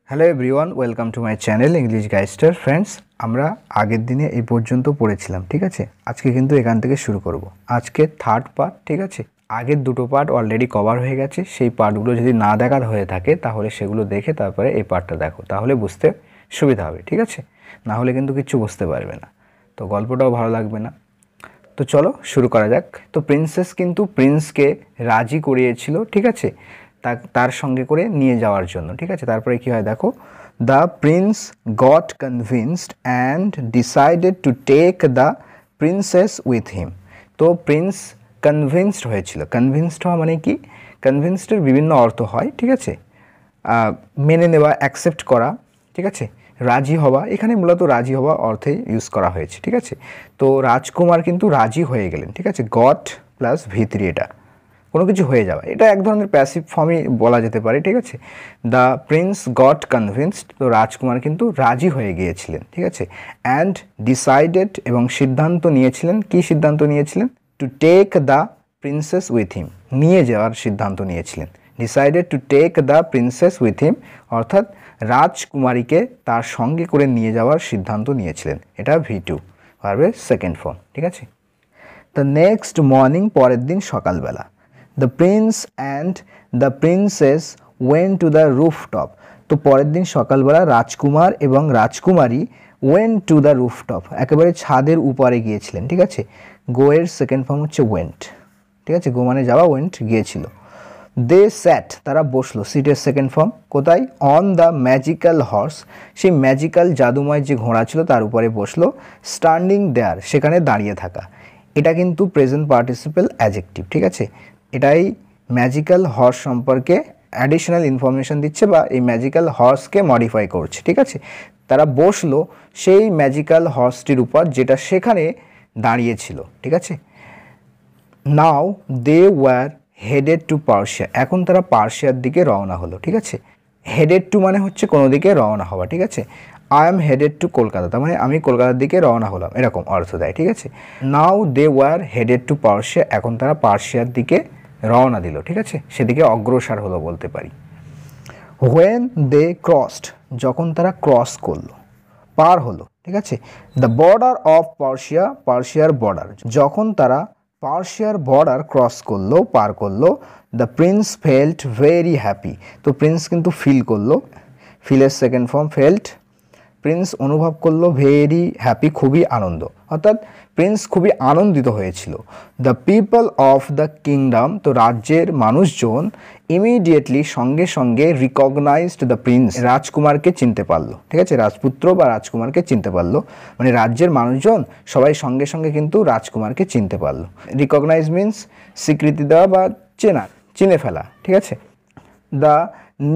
Hello everyone, welcome to my channel English Guystar. Friends, আমরা আগের দিনে এই পর্যন্ত পড়েছিলাম, ঠিক আছে। আজকে কিন্তু এখান থেকে শুরু করব। আজকে থার্ড পার্ট, ঠিক আছে। আগের দুটো পার্ট অলরেডি কভার হয়ে গেছে। সেই পার্টগুলো যদি না দেখার হয়ে থাকে তাহলে সেগুলো দেখে তারপরে এই পার্টটা দেখো, তাহলে বুঝতে সুবিধা হবে, ঠিক আছে। না হলে কিন্তু কিচ্ছু বুঝতে পারবে না, তো গল্পটাও ভালো লাগবে না। তো চলো শুরু করা যাক। তো প্রিন্সেস কিন্তু প্রিন্সকে রাজি করিয়েছিল, ঠিক আছে, তার সঙ্গে করে নিয়ে যাওয়ার জন্য, ঠিক আছে। তারপরে কি হয় দেখো, the prince got convinced and decided to take the princess with him. তো প্রিন্স কনভিন্সড হয়েছিল। কনভিন্সড হওয়া মানে কি? কনভিন্সডের বিভিন্ন অর্থ হয়, ঠিক আছে। মেনে নেওয়া, অ্যাকসেপ্ট করা, ঠিক আছে। রাজি হওয়া, এখানে মূলত রাজি হওয়া অর্থে ইউজ করা হয়েছে, ঠিক আছে। তো রাজকুমার কিন্তু রাজি হয়ে গেলেন, ঠিক আছে। গট প্লাস ভিতরি, এটা কোনো কিছু হয়ে যাওয়া, এটা এক ধরনের প্যাসিভ ফর্মই বলা যেতে পারে, ঠিক আছে। দ্য প্রিন্স গট কনভিন্সড, তো রাজকুমার কিন্তু রাজি হয়ে গিয়েছিলেন, ঠিক আছে। অ্যান্ড ডিসাইডেড, এবং সিদ্ধান্ত নিয়েছিলেন। কি সিদ্ধান্ত নিয়েছিলেন? To take the princess with him, নিয়ে যাওয়ার সিদ্ধান্ত নিয়েছিলেন। Decided to take the princess with him, অর্থাৎ রাজকুমারীকে তার সঙ্গে করে নিয়ে যাওয়ার সিদ্ধান্ত নিয়েছিলেন। এটা V2 ভার্বের সেকেন্ড ফর্ম, ঠিক আছে। দ্য নেক্সট মর্নিং, পরের দিন সকালবেলা, the Prince and the princess went to the rooftop. তো পরের দিন সকালবেলা রাজকুমার এবং রাজকুমারী ওয়েন টু দ্য রুফটপ, একেবারে ছাদের উপরে গিয়েছিলেন, ঠিক আছে। গো এর সেকেন্ড ফর্ম হচ্ছে ওয়েন্ট, ঠিক আছে। গো মানে যাওয়া, ওয়েন্ট গিয়েছিল। দে স্যাট, তারা বসলো। সিটের সেকেন্ড ফর্ম কোথায়? অন দ্য ম্যাজিক্যাল হর্স, সেই ম্যাজিক্যাল জাদুময় যে ঘোড়া ছিল তার উপরে বসলো। স্ট্যান্ডিং দেয়ার, সেখানে দাঁড়িয়ে থাকা। এটা কিন্তু প্রেজেন্ট পার্টিসিপেল অ্যাডজেক্টিভ, ঠিক আছে। এটাই ম্যাজিক্যাল হর্স সম্পর্কে অ্যাডিশনাল ইনফরমেশন দিচ্ছে, বা এই ম্যাজিক্যাল হর্সকে মডিফাই করছে, ঠিক আছে। তারা বসলো সেই ম্যাজিক্যাল হর্সটির উপর, যেটা সেখানে দাঁড়িয়েছিল, ঠিক আছে। Now they were headed to Persia, এখন তারা পার্সিয়ার দিকে রওনা হলো, ঠিক আছে। হেডেড টু মানে হচ্ছে কোনো দিকে রওনা হওয়া, ঠিক আছে। I am headed to Kolkata, তার মানে আমি কলকাতার দিকে রওনা হলাম, এরকম অর্থ দেয়, ঠিক আছে। Now they were headed to Persia, এখন তারা পার্সিয়ার দিকে রওনা দিল, ঠিক আছে, সেদিকে অগ্রসর হলো বলতে পারি। হোয়েন দে ক্রসড, যখন তারা ক্রস করলো, পার হলো, ঠিক আছে। দ্য বর্ডার অফ পার্সিয়া, পার্সিয়ার বর্ডার, যখন তারা পার্সিয়ার বর্ডার ক্রস করলো, পার করলো। The prince felt very happy, তো প্রিন্স কিন্তু ফিল করলো। ফিলের সেকেন্ড ফর্ম ফেল্ট। প্রিন্স অনুভব করলো ভেরি হ্যাপি, খুবই আনন্দ, অর্থাৎ প্রিন্স খুবই আনন্দিত হয়েছিল। The people of the kingdom, তো রাজ্যের মানুষজন ইমিডিয়েটলি, সঙ্গে সঙ্গে রিকগনাইজড দ্য প্রিন্স, রাজকুমারকে চিনতে পারলো, ঠিক আছে। রাজপুত্র বা রাজকুমারকে চিনতে পারলো, মানে রাজ্যের মানুষজন সবাই সঙ্গে সঙ্গে কিন্তু রাজকুমারকে চিনতে পারলো। রিকগনাইজ মিন্স স্বীকৃতি দেওয়া বা চেনা, চিনে ফেলা, ঠিক আছে। The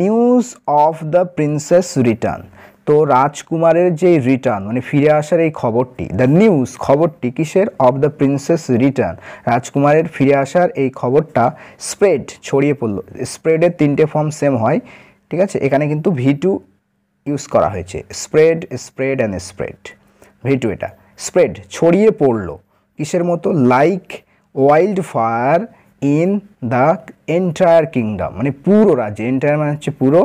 news of the princess return, তো রাজকুমারের যে রিটার্ন মানে ফিরে আসার এই খবরটি, দ্য নিউজ খবরটি কিসের? অফ দ্য প্রিন্সেস রিটার্ন, রাজকুমারের ফিরে আসার এই খবরটা স্প্রেড, ছড়িয়ে পড়লো। স্প্রেডের তিনটে ফর্ম সেম হয়, ঠিক আছে। এখানে কিন্তু V2 ইউজ করা হয়েছে। Spread, spread and spread, V2 এটা। স্প্রেড ছড়িয়ে পড়লো, কিসের মতো? Like wild fire in the entire kingdom, মানে পুরো রাজ্যে, এন্টায়ার মানে হচ্ছে পুরো,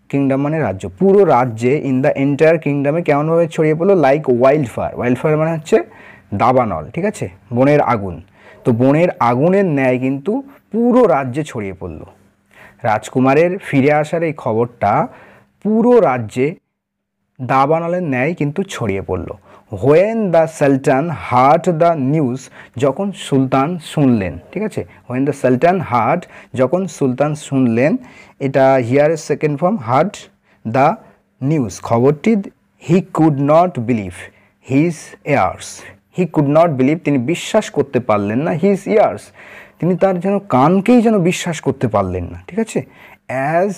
কিংডম মানে রাজ্য, পুরো রাজ্যে, ইন দ্য এন্টায়ার কিংডমে কেমনভাবে ছড়িয়ে পড়লো? Like wild fire, wild fire মানে হচ্ছে দাবানল, ঠিক আছে, বনের আগুন। তো বনের আগুনের ন্যায় কিন্তু পুরো রাজ্যে ছড়িয়ে পড়লো। রাজকুমারের ফিরে আসার এই খবরটা পুরো রাজ্যে দাবানলের ন্যায় কিন্তু ছড়িয়ে পড়লো। When the sultan heard the news, যখন সুলতান শুনলেন, ঠিক আছে। হোয়েন দ্য সালতান হার্ট, যখন সুলতান শুনলেন, এটা হিয়ারের second form, heard the news, খবরটি। He could not believe his ears, he could not believe, তিনি বিশ্বাস করতে পারলেন না। হিজ ইয়ার্স, তিনি তার যেন কানকেই যেন বিশ্বাস করতে পারলেন না, ঠিক আছে। অ্যাজ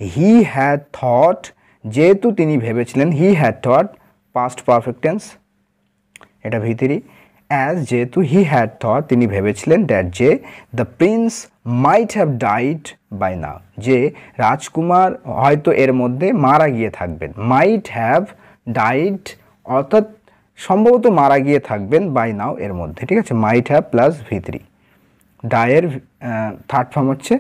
হি হ্যাড থট, যেহেতু তিনি ভেবেছিলেন। He had thought past perfect tense, এটা ভিতরি। অ্যাজ, যেহেতু, হি হ্যাড থট, তিনি ভেবেছিলেন। দ্যাট, যে, the prince might have died by now, যে রাজকুমার হয়তো এর মধ্যে মারা গিয়ে থাকবেন। মাইট হ্যাভ ডাইড, অর্থাৎ সম্ভবত মারা গিয়ে থাকবেন, বাই নাও এর মধ্যে, ঠিক আছে। Might have plus V3। ডায়ের থার্ড ফর্ম হচ্ছে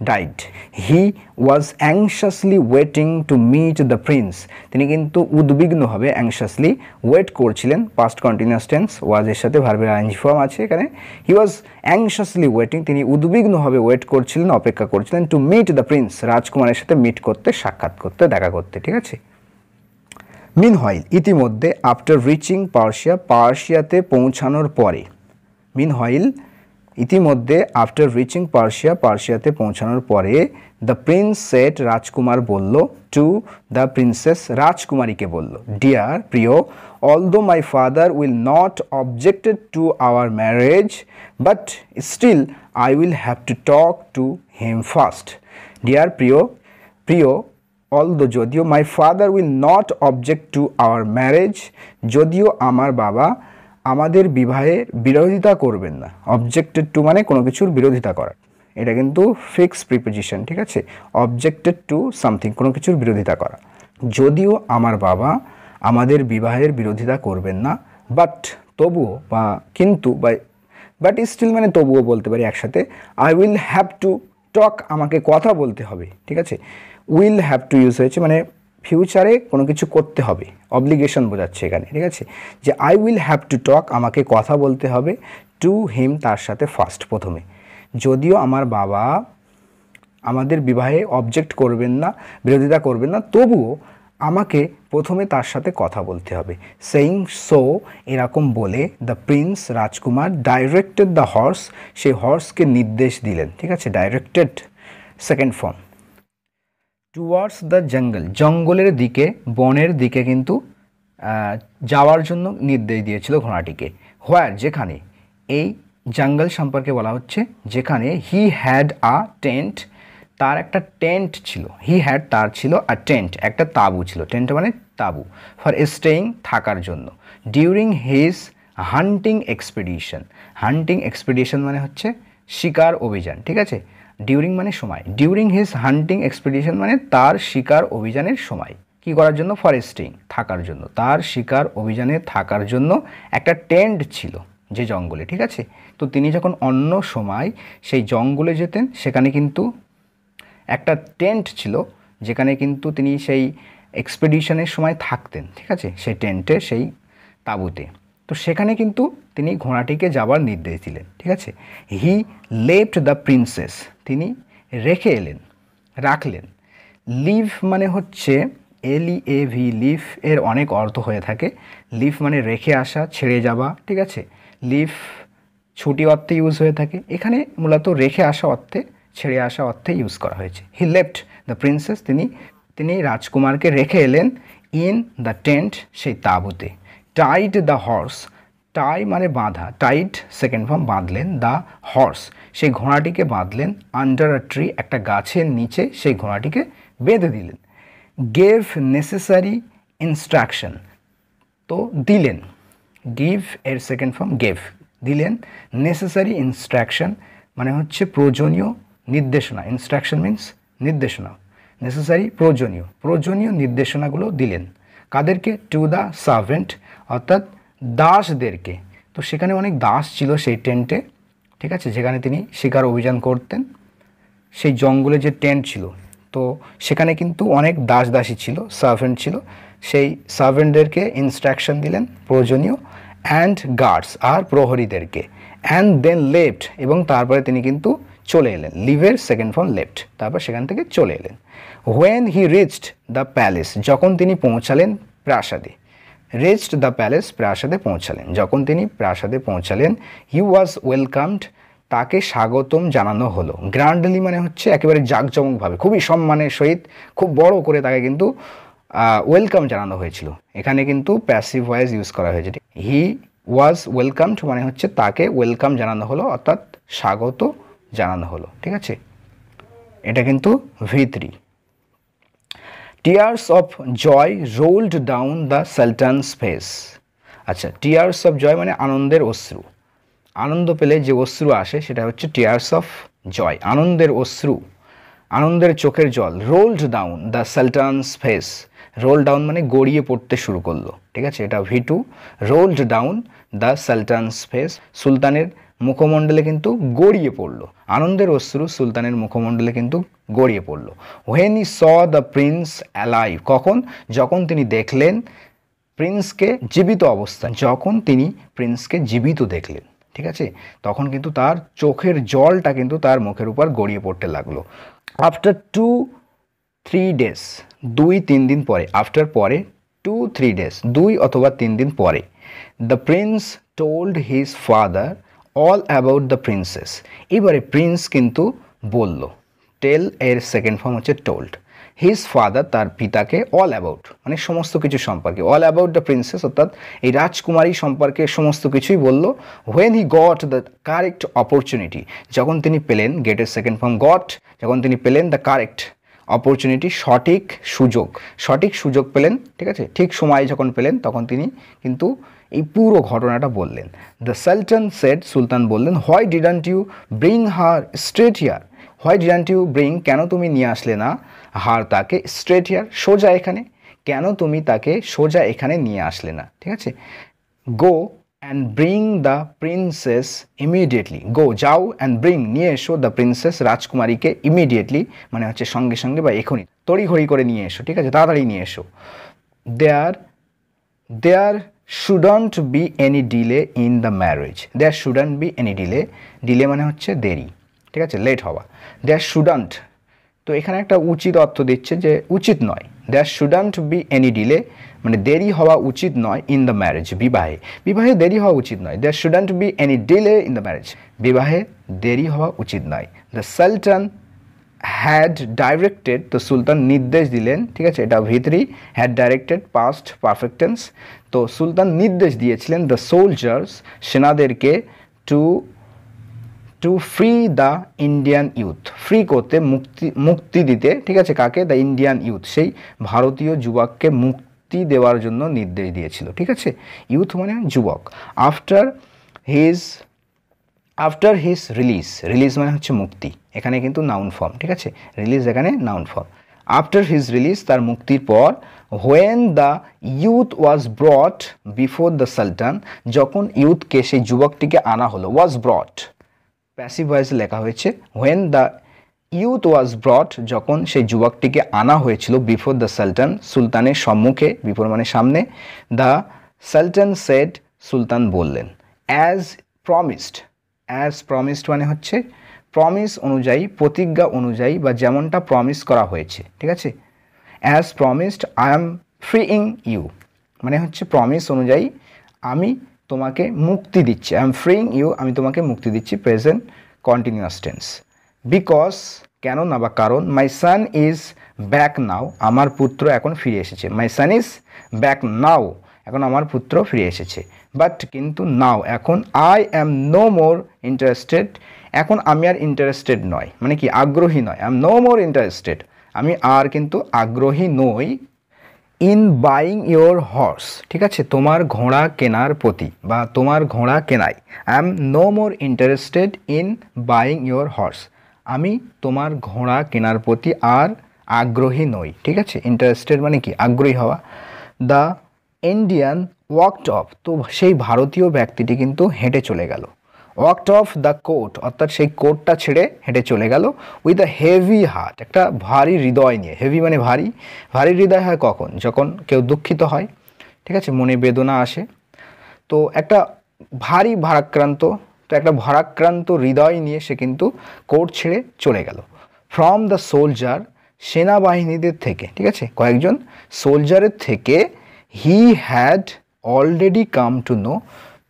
died. He was anxiously waiting to meet the prince. তিনি কিন্তু উদ্বিগ্নভাবে anxiously ওয়েট করছিলেন, past continuous tense, was এর সাথে ভার্বের ing ফর্ম আছে এখানে। He was anxiously waiting, তিনি উদ্বিগ্নভাবে ওয়েট করছিলেন, অপেক্ষা করছিলেন, to meet the prince, রাজকুমারের সাথে মিট করতে, সাক্ষাৎ করতে, দেখা করতে, ঠিক আছে। Meanwhile, ইতিমধ্যে, after reaching Persia, পার্সিয়াতে পৌঁছানোর পরে, meanwhile ইতিমধ্যে আফটার রিচিং পার্সিয়া, পার্সিয়াতে পৌঁছানোর পরে, দ্য প্রিন্স সেড, রাজকুমার বলল, টু দ্য প্রিন্সেস, রাজকুমারীকে বলল, ডিয়ার, প্রিয়, although my father will not objected to our marriage, but still I will have to talk to him first. Dear, প্রিয়, although, যদিও, my father will not object to our marriage, যদিও আমার বাবা আমাদের বিবাহের বিরোধিতা করবেন না। অবজেক্টেড টু মানে কোনো কিছুর বিরোধিতা করা, এটা কিন্তু ফিক্স প্রিপোজিশন, ঠিক আছে। অবজেক্টেড টু সামথিং, কোনো কিছুর বিরোধিতা করা। যদিও আমার বাবা আমাদের বিবাহের বিরোধিতা করবেন না, বাট, তবুও, বা কিন্তু, বাট স্টিল মানে তবুও বলতে পারি একসাথে। আই উইল হ্যাভ টু টক, আমাকে কথা বলতে হবে, ঠিক আছে। উইল হ্যাভ টু ইউজ হয়েছে মানে ফিউচারে কোনো কিছু করতে হবে, অব্লিগেশন বোঝাচ্ছে এখানে, ঠিক আছে। যে আই উইল হ্যাভ টু টক, আমাকে কথা বলতে হবে, টু হিম, তার সাথে ফার্স্ট, প্রথমে। যদিও আমার বাবা আমাদের বিবাহে অবজেক্ট করবেন না, বিরোধিতা করবেন না, তবুও আমাকে প্রথমে তার সাথে কথা বলতে হবে। সেইং সো, এরকম বলে, the Prince, Rajkumar, directed the horse, সেই হর্সকে নির্দেশ দিলেন, ঠিক আছে। Directed second form. Towards the jungle, জঙ্গলের দিকে, বনের দিকে কিন্তু যাওয়ার জন্য নির্দেশ দিয়েছিল ঘোড়াটিকে। হোয়ার, যেখানে, এই জঙ্গল সম্পর্কে বলা হচ্ছে যেখানে, হি হ্যাড আ টেন্ট, তার একটা টেন্ট ছিল। হি হ্যাড, তার ছিল, আ টেন্ট, একটা তাঁবু ছিল। টেন্ট মানে তাঁবু। ফর স্টেইং, থাকার জন্য। ডিউরিং হিজ হান্টিং এক্সপিডিশন, হান্টিং এক্সপিডিশন মানে হচ্ছে শিকার অভিযান, ঠিক আছে। ডিউরিং মানে সময়, ডিউরিং হিজ হান্টিং এক্সপিডিশন মানে তার শিকার অভিযানের সময়। কি করার জন্য? ফর স্টেইং, থাকার জন্য। তার শিকার অভিযানে থাকার জন্য একটা টেন্ট ছিল যে জঙ্গলে, ঠিক আছে। তো তিনি যখন অন্য সময় সেই জঙ্গলে যেতেন, সেখানে কিন্তু একটা টেন্ট ছিল যেখানে কিন্তু তিনি সেই এক্সপিডিশনের সময় থাকতেন, ঠিক আছে, সেই টেন্টে, সেই তাঁবুতে। তো সেখানে কিন্তু তিনি ঘোড়াটিকে যাবার নির্দেশ দিলেন, ঠিক আছে। হি লেফট দ্য প্রিন্সেস, তিনি রেখে এলেন, রাখলেন। লিভ মানে হচ্ছে LEAV, লিভ এর অনেক অর্থ হয়ে থাকে। লিভ মানে রেখে আসা, ছেড়ে যাওয়া, ঠিক আছে। লিভ ছুটি অর্থে ইউজ হয়ে থাকে, এখানে মূলত রেখে আসা অর্থে, ছেড়ে আসা অর্থে ইউজ করা হয়েছে। হি লেফট দ্য প্রিন্সেস, তিনি রাজকুমারকে রেখে এলেন, ইন দ্য টেন্ট, সেই তাঁবুতে। টাইড দ্য হর্স, টাই মানে বাঁধা, টাইড সেকেন্ড ফর্ম, বাঁধলেন, দ্য হর্স, সেই ঘোড়াটিকে বাঁধলেন, আন্ডার আ ট্রি, একটা গাছের নিচে সেই ঘোড়াটিকে বেঁধে দিলেন। গেভ নেসেসারি ইনস্ট্রাকশন, তো দিলেন, গিভ এর সেকেন্ড ফর্ম গেভ, দিলেন। নেসেসারি ইনস্ট্রাকশন মানে হচ্ছে প্রয়োজনীয় নির্দেশনা, ইনস্ট্রাকশন মিন্স নির্দেশনা, নেসেসারি প্রয়োজনীয় নির্দেশনাগুলো দিলেন। কাদেরকে? টু দ্য সার্ভেন্ট, অর্থাৎ দাসদেরকে। তো সেখানে অনেক দাস ছিল সেই টেন্টে, ঠিক আছে, যেখানে তিনি শিকার অভিযান করতেন। সেই জঙ্গলে যে টেন্ট ছিল, তো সেখানে কিন্তু অনেক দাসী ছিল, সার্ভেন্ট ছিল। সেই সার্ভেন্টদেরকে ইনস্ট্রাকশন দিলেন প্রয়োজনীয়, অ্যান্ড গার্ডস, আর প্রহরীদেরকে। অ্যান্ড দেন লেফট, এবং তারপরে তিনি কিন্তু চলে এলেন। লিভের সেকেন্ড ফর্ম লেফট, তারপর সেখান থেকে চলে এলেন। When he reached the palace, যখন তিনি পৌঁছালেন প্রাসাদে। রিচড দ্য প্যালেস, প্রাসাদে পৌঁছালেন। যখন তিনি প্রাসাদে পৌঁছালেন, হি ওয়াজ ওয়েলকামড, তাকে স্বাগতম জানানো হলো। গ্র্যান্ডলি মানে হচ্ছে একেবারে জাঁকজমকভাবে, খুবই সম্মানের সহিত, খুব বড় করে তাকে কিন্তু ওয়েলকাম জানানো হয়েছিল। এখানে কিন্তু প্যাসিভ ভয়েস ইউজ করা হয়েছে। হি ওয়াজ ওয়েলকামড মানে হচ্ছে তাকে ওয়েলকাম জানানো হলো, অর্থাৎ স্বাগত জানানো হলো, ঠিক আছে। এটা কিন্তু V3। Tears of joy rolled down the sultan's face. আচ্ছা, টিয়ার্স অফ জয় মানে আনন্দের অশ্রু। আনন্দ পেলে যে অশ্রু আসে সেটা হচ্ছে টিয়ার্স অফ জয়, আনন্দের অশ্রু, আনন্দের চোখের জল। Rolled down the sultan's face, roll down মানে গড়িয়ে পড়তে শুরু করলো, ঠিক আছে, এটা V2। Rolled down the sultan's face, সুলতানের মুখমণ্ডলে কিন্তু গড়িয়ে পড়লো, আনন্দের অশ্রু সুলতানের মুখমণ্ডলে কিন্তু গড়িয়ে পড়লো। when he saw the prince alive, কখন? যখন তিনি দেখলেন প্রিন্সকে জীবিত অবস্থায়, যখন তিনি প্রিন্সকে জীবিত দেখলেন, ঠিক আছে, তখন কিন্তু তার চোখের জলটা কিন্তু তার মুখের উপর গড়িয়ে পড়তে লাগলো। আফটার 2-3 days, 2-3 দিন পরে, আফটার পরে, 2-3 days, 2 অথবা 3 দিন পরে, the Prince told his father all about the princess. এবারে প্রিন্স কিন্তু বলল, টেল এর সেকেন্ড ফর্ম হচ্ছে টোল্ড, হিজ ফাদার তার পিতাকে অল অ্যাবাউট মানে সমস্ত কিছু সম্পর্কে, অল অ্যাবাউট দ্য প্রিন্সেস অর্থাৎ এই রাজকুমারী সম্পর্কে সমস্ত কিছুই বলল। When he got the correct opportunity, যখন তিনি পেলেন, গেটের সেকেন্ড ফর্ম গট, যখন তিনি পেলেন দ্য কারেক্ট অপরচুনিটি সঠিক সুযোগ পেলেন, ঠিক আছে, ঠিক সময় যখন পেলেন তখন তিনি কিন্তু এই পুরো ঘটনাটা বললেন। দ্য সালতান সেড, সুলতান বললেন, why didn't you bring her straight here, why didn't you bring, কেন তুমি নিয়ে আসলে না, হার তাকে, স্ট্রেট হিয়ার সোজা এখানে, কেন তুমি তাকে সোজা এখানে নিয়ে আসলে না, ঠিক আছে। Go and bring the princess immediately, go যাও, অ্যান্ড ব্রিং নিয়ে এসো, দ্য প্রিন্সেস রাজকুমারীকে, ইমিডিয়েটলি মানে হচ্ছে সঙ্গে সঙ্গে বা এখনই, তড়িঘড়ি করে নিয়ে এসো, ঠিক আছে, তাড়াতাড়ি নিয়ে এসো। There shouldn't be any delay in the marriage, there shouldn't be any delay, delay মানে হচ্ছে দেরি, ঠিক আছে, লেট হওয়া। দেয়ার শুডন্ট, তো এখানে একটা উচিত অর্থ দিচ্ছে যে উচিত নয়, there shouldn't be any delay মানে দেরি হওয়া উচিত নয়, ইন দ্য ম্যারেজ বিবাহে দেরি হওয়া উচিত নয়, there shouldn't be any delay in the marriage, বিবাহে দেরি হওয়া উচিত নয়। দ্য সালতান হ্যাড ডাইরেক্টেড, তো সুলতান নির্দেশ দিলেন, ঠিক আছে, এটা ভিতরি, had directed past perfect tense, তো সুলতান নির্দেশ দিয়েছিলেন দ্য সোলজার্স সেনাদেরকে to free the Indian youth, free করতে, মুক্তি দিতে, ঠিক আছে, কাকে? দ্য ইন্ডিয়ান ইউথ, সেই ভারতীয় যুবককে মুক্তি দেওয়ার জন্য নির্দেশ দিয়েছিল, ঠিক আছে, ইউথ মানে যুবক। আফটার হিজ রিলিজ মানে হচ্ছে মুক্তি, এখানে কিন্তু নাউন ফর্ম, ঠিক আছে, রিলিজ এখানে noun form. After his release তার মুক্তির পর, when the youth was brought before the sultan, যখন ইউথকে সেই যুবকটিকে আনা হলো, ওয়াজ ব্রট প্যাসিভ ভয়েসে লেখা হয়েছে, হোয়েন দ্য ইউথ ওয়াজ ব্রট, যখন সেই যুবকটিকে আনা হয়েছিল, বিফোর দ্য সালতান সুলতানের সম্মুখে, বিফোর মানে সামনে, দ্য সালতান সেড সুলতান বললেন, অ্যাজ প্রমিসড মানে হচ্ছে প্রমিস অনুযায়ী, প্রতিজ্ঞা অনুযায়ী বা যেমনটা প্রমিস করা হয়েছে, ঠিক আছে, as promised I am freeing you মানে হচ্ছে প্রমিস অনুযায়ী আমি তোমাকে মুক্তি দিচ্ছি, আই এম ফ্রিইং ইউ আমি তোমাকে মুক্তি দিচ্ছি, প্রেজেন্ট কন্টিনিউয়াস টেন্স। বিকজ কেন না বা কারণ, মাই সান ইজ ব্যাক নাও আমার পুত্র এখন ফিরে এসেছে, মাই সান ইজ ব্যাক নাও এখন আমার পুত্র ফিরে এসেছে, বাট কিন্তু নাও এখন, I am no more interested এখন আমি আর ইন্টারেস্টেড নয় মানে কি আগ্রহী নয়, I am no more interested আমি আর কিন্তু আগ্রহী নই, ইন বাইং ইয়োর হর্স ঠিক আছে তোমার ঘোড়া কেনার প্রতি বা তোমার ঘোড়া কেনাই, I am no more interested in buying your horse আমি তোমার ঘোড়া কেনার প্রতি আর আগ্রহী নই, ঠিক আছে, ইন্টারেস্টেড মানে কি আগ্রহী হওয়া। দ্য ইন্ডিয়ান ওয়াকড অফ তো সেই ভারতীয় ব্যক্তিটি কিন্তু হেঁটে চলে গেল, ওয়াকড অফ দ্য কোট অর্থাৎ সেই কোটটা ছেড়ে হেঁটে চলে গেল, উইথ আ হেভি হার্ট একটা ভারী হৃদয় নিয়ে, হেভি মানে ভারী, ভারী হৃদয় হয় কখন যখন কেউ দুঃখিত হয়, ঠিক আছে, মনে বেদনা আসে, তো একটা ভারী ভারাক্রান্ত, তো একটা ভারাক্রান্ত হৃদয় নিয়ে সে কিন্তু কোর্ট ছেড়ে চলে গেল। ফ্রম দ্য সোলজার সেনাবাহিনীদের থেকে, ঠিক আছে, কয়েকজন সোলজারের থেকে, he had already come to know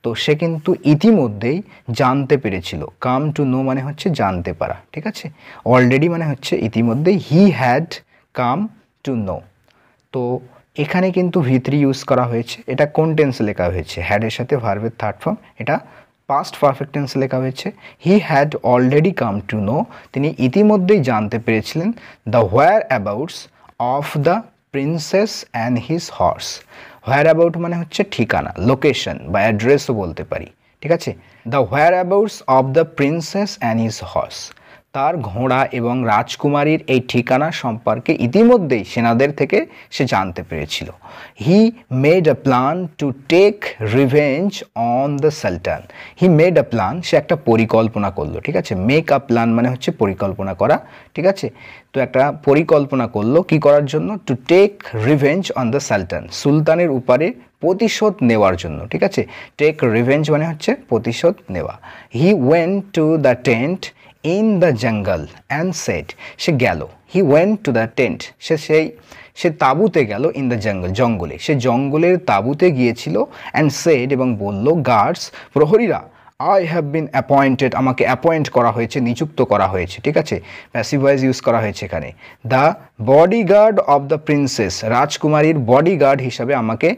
তো সে কিন্তু ইতিমধ্যেই জানতে পেরেছিল, কাম টু নো মানে হচ্ছে জানতে পারা, ঠিক আছে, অলরেডি মানে হচ্ছে ইতিমধ্যেই, he had come to know, তো এখানে কিন্তু ভিতরি ইউজ করা হয়েছে, এটা কোন টেন্সে লেখা হয়েছে, হ্যাডের সাথে ভার্বের থার্ড ফর্ম, এটা পাস্ট পারফেক্ট টেন্সে লেখা হয়েছে, he had already come to know তিনি ইতিমধ্যেই জানতে পেরেছিলেন, the whereabouts of the princess and his horse, whereabout মানে হচ্ছে ঠিকানা, লোকেশন বা অ্যাড্রেসও বলতে পারি, ঠিক আছে, the whereabouts of the princess and his horse তার ঘোড়া এবং রাজকুমারীর এই ঠিকানা সম্পর্কে ইতিমধ্যেই সেনাদের থেকে সে জানতে পেরেছিল। He made a plan to take revenge on the sultan. He made a plan, সে একটা পরিকল্পনা করলো, ঠিক আছে। মেক আ প্ল্যান মানে হচ্ছে পরিকল্পনা করা, ঠিক আছে। তো একটা পরিকল্পনা করলো কি করার জন্য? To take revenge on the sultan, সুলতানের উপরে প্রতিশোধ নেওয়ার জন্য, ঠিক আছে। টেক রিভেঞ্জ মানে হচ্ছে প্রতিশোধ নেওয়া। He went to the tent in the jungle and said, সে গেল। He went to the tent, সে তাঁবুতে গেল। ইন দ্য জঙ্গল, জঙ্গলে, সে জঙ্গলের তাঁবুতে গিয়েছিল। অ্যান্ড সেড, এবং বলল, গার্ডস, প্রহরীরা, আই হ্যাভ বিন অ্যাপয়েন্টেড, আমাকে অ্যাপয়েন্ট করা হয়েছে, নিযুক্ত করা হয়েছে, ঠিক আছে। প্যাসিভ ভয়েস ইউজ করা হয়েছে এখানে। The bodyguard of the princess, রাজকুমারীর বডিগার্ড হিসাবে আমাকে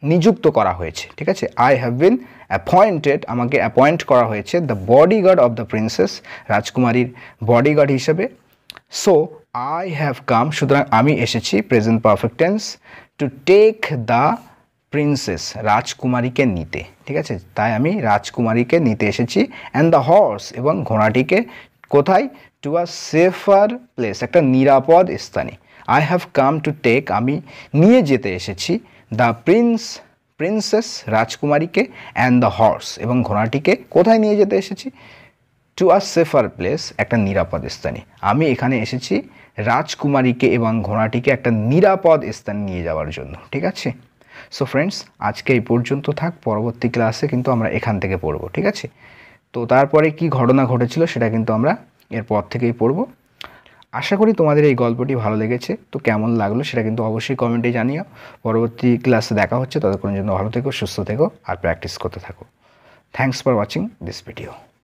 নিযুক্ত করা হয়েছে, ঠিক আছে। আই হ্যাভ বিন অ্যাপয়েন্টেড, আমাকে অ্যাপয়েন্ট করা হয়েছে the bodyguard of the princess, রাজকুমারীর বডিগার্ড হিসাবে। সো আই হ্যাভ কাম, সুতরাং আমি এসেছি, present perfect tense, to take the princess, রাজকুমারীকে নিতে, ঠিক আছে। তাই আমি রাজকুমারীকে নিতে এসেছি। অ্যান্ড দ্য হর্স, এবং ঘোড়াটিকে কোথায়? টু আ সেফার প্লেস, একটা নিরাপদ স্থানে। I have come to take, আমি নিয়ে যেতে এসেছি, দ্য প্রিন্সেস, রাজকুমারীকে, অ্যান্ড দ্য হর্স, এবং ঘোড়াটিকে কোথায় নিয়ে যেতে এসেছি? টু আ সেফার প্লেস, একটা নিরাপদ স্থানে। আমি এখানে এসেছি রাজকুমারীকে এবং ঘোড়াটিকে একটা নিরাপদ স্থানে নিয়ে যাওয়ার জন্য, ঠিক আছে। সো ফ্রেন্ডস, আজকে এই পর্যন্ত থাক, পরবর্তী ক্লাসে কিন্তু আমরা এখান থেকে পড়ব, ঠিক আছে। তো তারপরে কি ঘটনা ঘটেছিল সেটা কিন্তু আমরা এরপর থেকেই পড়ব। আশা করি তোমাদের এই গল্পটি ভালো লেগেছে। তো কেমন লাগলো সেটা কিন্তু অবশ্যই কমেন্টে জানিও। পরবর্তী ক্লাসে দেখা হচ্ছে, ততক্ষণের জন্য ভালো থেকো, সুস্থ থেকো, আর প্র্যাকটিস করতে থাকো। Thanks for watching this video.